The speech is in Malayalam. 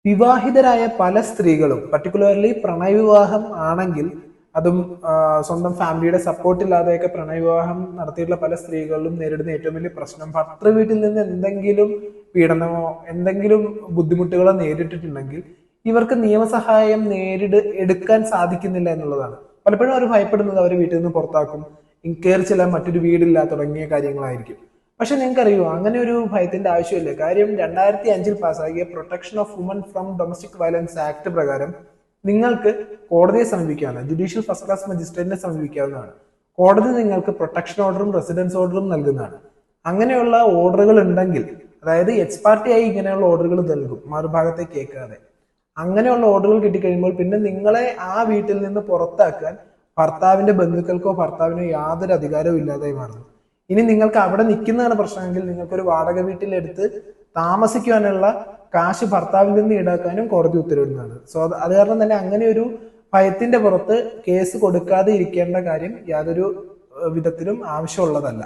വിവാഹിതരായ പല സ്ത്രീകളും പർട്ടിക്കുലർലി പ്രണയവിവാഹം ആണെങ്കിൽ അതും സ്വന്തം ഫാമിലിയുടെ സപ്പോർട്ട് ഇല്ലാതെയൊക്കെ പ്രണയവിവാഹം നടത്തിയിട്ടുള്ള പല സ്ത്രീകളും നേരിടുന്ന ഏറ്റവും വലിയ പ്രശ്നം ഭർത്തൃ വീട്ടിൽ നിന്ന് എന്തെങ്കിലും പീഡനമോ എന്തെങ്കിലും ബുദ്ധിമുട്ടുകളോ നേരിട്ടിട്ടുണ്ടെങ്കിൽ ഇവർക്ക് നിയമസഹായം എടുക്കാൻ സാധിക്കുന്നില്ല എന്നുള്ളതാണ്. പലപ്പോഴും അവർ ഭയപ്പെടുന്നത് അവർ വീട്ടിൽ നിന്ന് പുറത്താക്കും, കയറി ചെല്ലാൻ മറ്റൊരു വീടില്ല തുടങ്ങിയ കാര്യങ്ങളായിരിക്കും. പക്ഷെ നിങ്ങൾക്കറിയോ, അങ്ങനെ ഒരു ഭയത്തിന്റെ ആവശ്യമില്ല. കാര്യം 2005 പാസ്സാക്കിയ protection of women from domestic violence act പ്രകാരം നിങ്ങൾക്ക് കോടതിയെ സമീപിക്കാവുന്നതാണ്, ജുഡീഷ്യൽ ഫസ്റ്റ് ക്ലാസ് മജിസ്ട്രേറ്റിനെ സമീപിക്കാവുന്നതാണ്. കോടതി നിങ്ങൾക്ക് പ്രൊട്ടക്ഷൻ ഓർഡറും റെസിഡൻസ് ഓർഡറും നൽകുന്നതാണ്. അങ്ങനെയുള്ള ഓർഡറുകൾ ഉണ്ടെങ്കിൽ, അതായത് എക്സ് പാർട്ടിയായി ഇങ്ങനെയുള്ള ഓർഡറുകൾ നൽകും മറുഭാഗത്തെ കേൾക്കാതെ. അങ്ങനെയുള്ള ഓർഡറുകൾ കിട്ടിക്കഴിയുമ്പോൾ പിന്നെ നിങ്ങളെ ആ വീട്ടിൽ നിന്ന് പുറത്താക്കാൻ ഭർത്താവിന്റെ ബന്ധുക്കൾക്കോ ഭർത്താവിനോ യാതൊരു അധികാരവും ഇല്ലാതായി മാറുന്നു. ഇനി നിങ്ങൾക്ക് അവിടെ നിൽക്കുന്നതാണ് പ്രശ്നമെങ്കിൽ നിങ്ങൾക്കൊരു വാടക വീട്ടിലെടുത്ത് താമസിക്കുവാനുള്ള കാശ് ഭർത്താവിൽ നിന്ന് ഈടാക്കാനും കോടതി ഉത്തരവിടുന്നതാണ്. സോ അത് കാരണം തന്നെ അങ്ങനെ ഒരു ഭയത്തിന്റെ പുറത്ത് കേസ് കൊടുക്കാതെ ഇരിക്കേണ്ട കാര്യം യാതൊരു വിധത്തിലും ആവശ്യമുള്ളതല്ല.